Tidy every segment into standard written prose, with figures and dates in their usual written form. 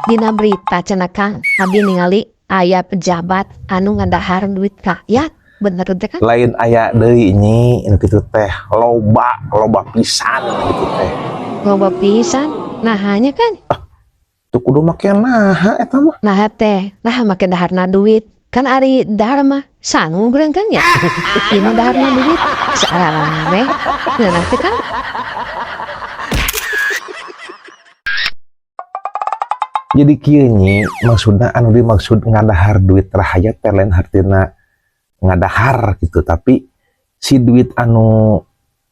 Dina berita cenah Kang, abdi ningali aya pejabat anu ngandahar duit rakyat. Bener teh kan? Lain aya deui nyi kitu teh loba pisan gitu teh. Loba pisan. Nah hanya kan? Tuh kudu make naha eta mah. Nah teh, nah make daharna duit. Kan ari dahar mah sangu geurang kan ya? Ini daharna duit sararame. Nah teh kan? Jadi kieu nyi maksudna anu dimaksud ngadahar duit rakyat teh lain hartina ngadahar gitu, tapi si duit anu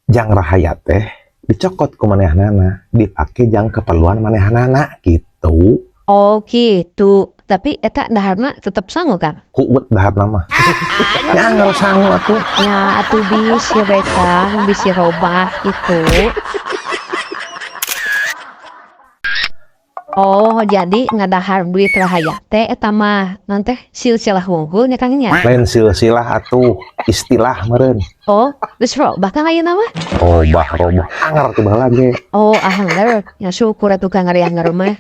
jang rakyat teh dicokot ku manehanana, dipake jang keperluan manehanana gitu. Oh gitu. Tapi eta daharna tetep sangu kan? Kuut daharna mah. Ya anggar sangu atuh. Ya atuh bis ya Kang, bis ya robah gitu. Oh jadi ngadahar duit rakyat teh eta mah nanti silsilah wungkul nya Kang nya. Lain silsilah atuh, istilah meureun. Oh, geus robah Kang ayeuna mah. Robah anggar teu baheula ge. Oh, ahanggar nya syukur atuh Kang ari anggar mah.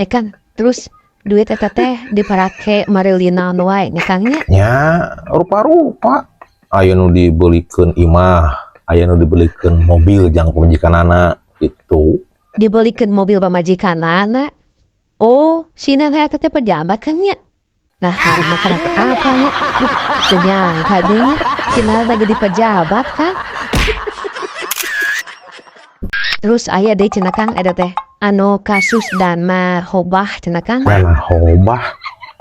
Kan terus duit eta teh diparake marilina anu wae nya Kang nya. Nya rupa-rupa. Aya nu dibelikeun imah, aya nu dibelikeun mobil jang pamajikanana gitu. Dibelikeun mobil pamajikanana. Oh, sina eta teh pejabat kan nya. Nah, harima kenapa apa nya? Teu nyangka deui nya, sina lagi di pejabat kan. Terus aya deui cenah Kang eta teh anu kasus dana hobah cenah Kang. Dana hobah.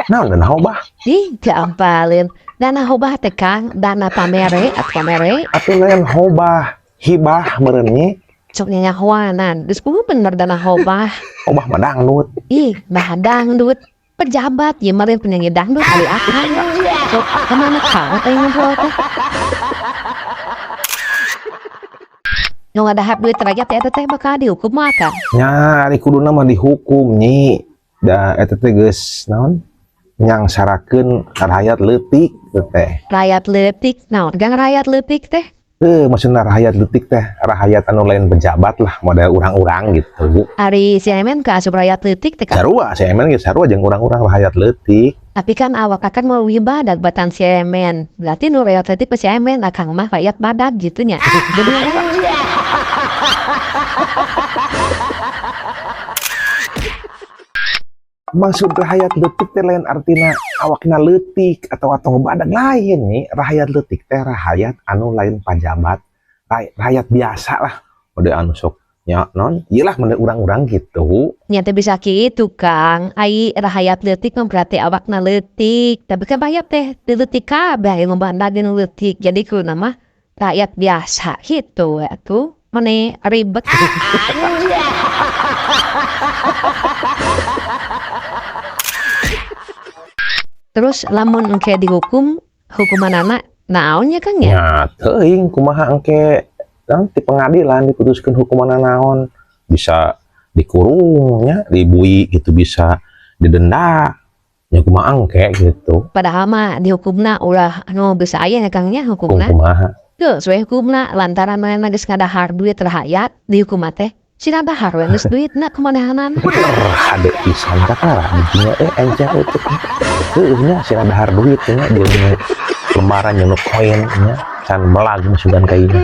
Naon dana hobah? Ih, gampalin. Dana hobah teh Kang, dana pamere atau pamere. Atuh lain hobah, hibah meureun nyi. Sok nyanyahoanan. Geus kudu bener dana hobah. Hobah mah dangdut. Ih, bah dangdut. Pejabat ieu meureun penyanyi dangdut ali akan. Sok kemana Kang teh ngobrol teh. Nu ngadahar duit rakyat teh eta teh bakal dihukum mah Kang. Nya ari kuduna mah dihukum nyi. Da eta teh geus naon? Nyangsarakeun rakyat leutik teh. Rakyat leutik, naon gang rakyat leutik teh? Maksudna rakyat leutik teh rakyat anu lain pejabat lah, model urang-urang gitu. Ari si Emen ka asup rakyat leutik teh Kang. Sarua, si Emen ge sarua jeung urang-urang rakyat leutik. Tapi kan awak akan mau ibadat batan si Emen. Berarti nu rakyat leutik pe si Emen akang mah rakyat badat gitu nya. Bener kan? Maksud rakyat leutik teh lain artina awakna leutik atau badan lain nih. Rakyat leutik teh rakyat anu lain pajabat, rakyat biasa lah, mode anu sok nya non iyalah mode urang-urang gitu. Nya teh bisa kitu Kang. Ai rakyat leutik mah berarti awakna leutik. Tapi kan rakyat teh teu leutik kabeh anu banda dina leutik. Jadi kuduna mah rakyat biasa gitu atuh. Mane ribet. Terus lamun engke dihukum hukumanana naonnya Kang ya? Ya teuing kumaha engke nanti pengadilan diputuskeun hukuman naon, bisa dikurungnya, dibui gitu, bisa didenda. Ya kumaha engke gitu. Padahal mah dihukumna ulah anu bisa aya nya Kang nya hukumna. Kumaha? Geus we hukumna lantaran manehna geus ngadahar duit rakyat dihukum mah teh. Sina dahar we geus duitna kumanehanan. Hade pisan kakara dinya encer utuk. Heuh nya sira dahar duit nya jeung lembaran jeung koin nya can melag sugan ka ieu.